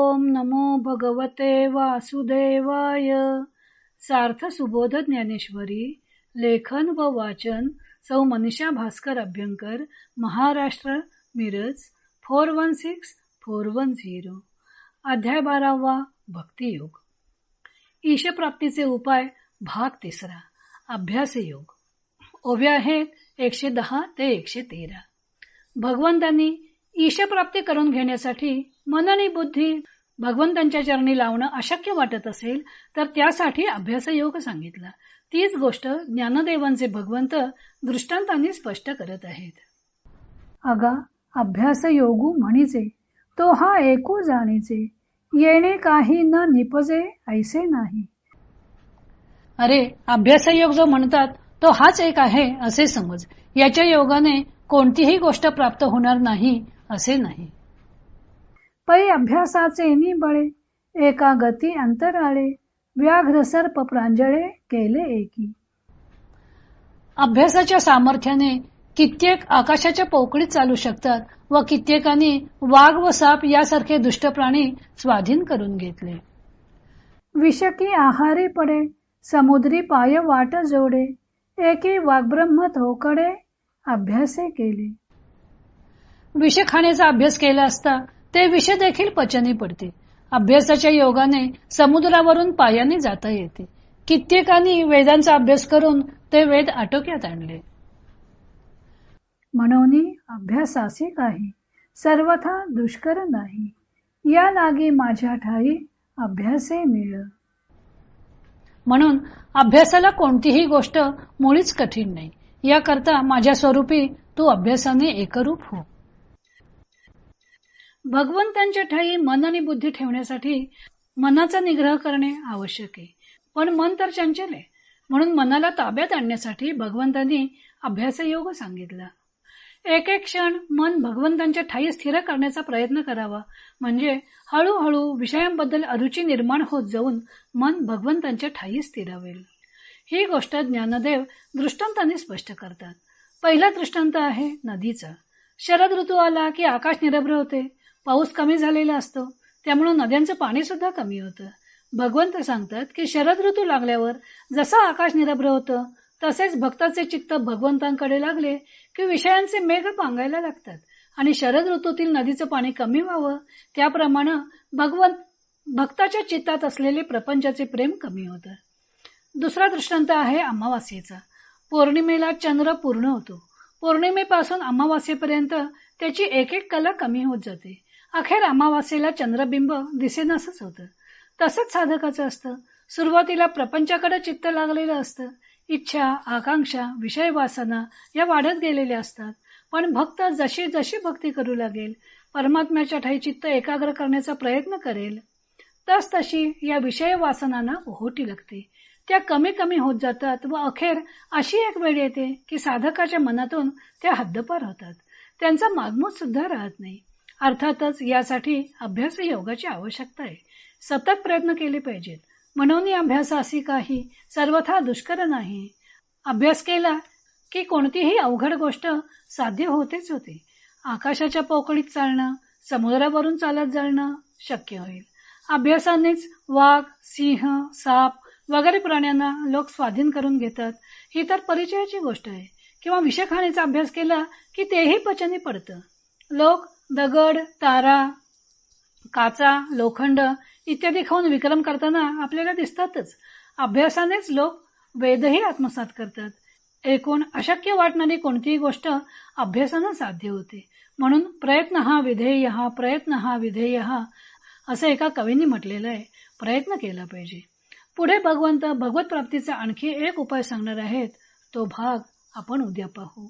ओम नमो भगवते वासुदेवाय. सार्थ सुबोध ज्ञानेश्वरी. लेखन व वाचन सौ मनीषा भास्कर अभ्यंकर, महाराष्ट्र, मिरज 416410. अध्याय 12वा. भक्तियोग. ईशप्राप्तीचे उपाय भाग 3. अभ्यास योग. ओव्या आहेत 110 ते 113. भगवंतांनी ईशप्राप्ती करून घेण्यासाठी मन आणि बुद्धी भगवंतांच्या चरणी लावणं अशक्य वाटत असेल तर त्यासाठी अभ्यास योग सांगितला. तीच गोष्ट ज्ञानदेवांचे भगवंत दृष्टांतांनी स्पष्ट करत आहेत. अगा अभ्यास योगू म्हणीचे, तो हा एकू जाणीचे, येणे काही न निपजे ऐसे नाही. अरे अभ्यासयोग जो म्हणतात तो हाच एक आहे असे समज. याच्या योगाने कोणतीही गोष्ट प्राप्त होणार नाही असे नाही. पै अभ्यासाचे निबळे, एका गती अंतराळे, व्याघ्र सर्प प्रांजळे केले एकी. अभ्यासाच्या सामर्थ्याने कित्येक आकाशाच्या पोकळीत चालू शकतात व कित्येकांनी वाघ व साप यासारखे दुष्ट प्राणी स्वाधीन करून घेतले. विषकी आहारी पडे, समुद्री पाय वाट जोडे, एकी वाग्ब्रह्म थोकडे अभ्यासे केले. विष खाण्याचा अभ्यास केला असता ते विष देखील पचनी पडते. अभ्यासाच्या योगाने समुद्रावरून पायाने जाता येते. कित्येकांनी वेदांचा अभ्यास करून ते वेद आटोक्यात आणले. म्हणून अभ्यासासी काही सर्वथा दुष्कर नाही, या लागी माझ्या ठाई अभ्यासे मिळ. म्हणून अभ्यासाला कोणतीही गोष्ट मुळीच कठीण नाही. याकरता माझ्या स्वरूपी तू अभ्यासाने एकरूप हो. भगवंतांच्या ठाई मन आणि बुद्धी ठेवण्यासाठी मनाचा निग्रह करणे आवश्यक आहे. पण मन तर चंचल आहे, म्हणून मनाला ताब्यात आणण्यासाठी भगवंतांनी अभ्यास योग सांगितला. एक एक क्षण मन भगवंतांच्या ठाई स्थिर करण्याचा प्रयत्न करावा, म्हणजे हळूहळू विषयांबद्दल अरुची निर्माण होत जाऊन मन भगवंतांच्या ठाई स्थिरावेल. ही गोष्ट ज्ञानदेव दृष्टांतांनी स्पष्ट करतात. पहिला दृष्टांत आहे नदीचा. शरद ऋतू आला की आकाश निरभ्र होते, पाऊस कमी झालेला असतो, त्यामुळे नद्यांचं पाणी सुद्धा कमी होतं. भगवंत सांगतात की शरद ऋतू लागल्यावर जसं आकाश निरभ्र होतं तसेच भक्ताचे चित्त भगवंतांकडे लागले की विषयांचे मेघ पांगायला लागतात आणि शरद ऋतूतील नदीचं पाणी कमी व्हावं त्याप्रमाणे भक्ताच्या चित्तात असलेले प्रपंचाचे प्रेम कमी होतं. दुसरा दृष्टांत आहे अमावास्येचा. पौर्णिमेला चंद्र पूर्ण होतो. पौर्णिमेपासून अमावास्येपर्यंत त्याची एक एक कला कमी होत जाते. अखेर अमावास्येला चंद्रबिंब दिसेनासच होतं. तसंच साधकाचं असतं. सुरुवातीला प्रपंचाकडे चित्त लागलेलं असतं. इच्छा, आकांक्षा, विषय वासना या वाढत गेलेल्या असतात. पण भक्त जशी जशी भक्ती करू लागेल, परमात्म्याच्या ठाई चित्त एकाग्र करण्याचा प्रयत्न करेल, तशी या विषय वासनांना ओहोटी लागते. त्या कमी कमी होत जातात व अखेर अशी एक वेळ येते की साधकाच्या मनातून त्या हद्दपार होतात. त्यांचा मागमूत सुद्धा राहत नाही. अर्थातच यासाठी अभ्यास योगाची आवश्यकता आहे. सतत प्रयत्न केले पाहिजेत. म्हणून अभ्यासासी काही सर्वथा दुष्कर नाही. अभ्यास केला की कोणतीही अवघड गोष्ट साध्य होतेच होते. आकाशाच्या पोकळीत चालणं, समुद्रावरून चालत जाणं शक्य होईल. अभ्यासानेच वाघ, सिंह, साप वगैरे प्राण्यांना लोक स्वाधीन करून घेतात. ही तर परिचयाची गोष्ट आहे. किंवा विष खाण्याचा अभ्यास केला की तेही पचनी पडतं. लोक दगड, तारा, काचा, लोखंड इत्यादी खाऊन विक्रम करताना आपल्याला दिसतातच. अभ्यासानेच लोक वेदही आत्मसात करतात. एकूण अशक्य वाटणारी कोणतीही गोष्ट अभ्यासानं साध्य होते. म्हणून प्रयत्न हा विधेय, प्रयत्न हा विधेय असं एका कवींनी म्हटलेलं आहे. प्रयत्न केला पाहिजे. पुढे भगवंत भगवत प्राप्तीचा आणखी एक उपाय सांगणार आहेत. तो भाग आपण उद्या पाहू.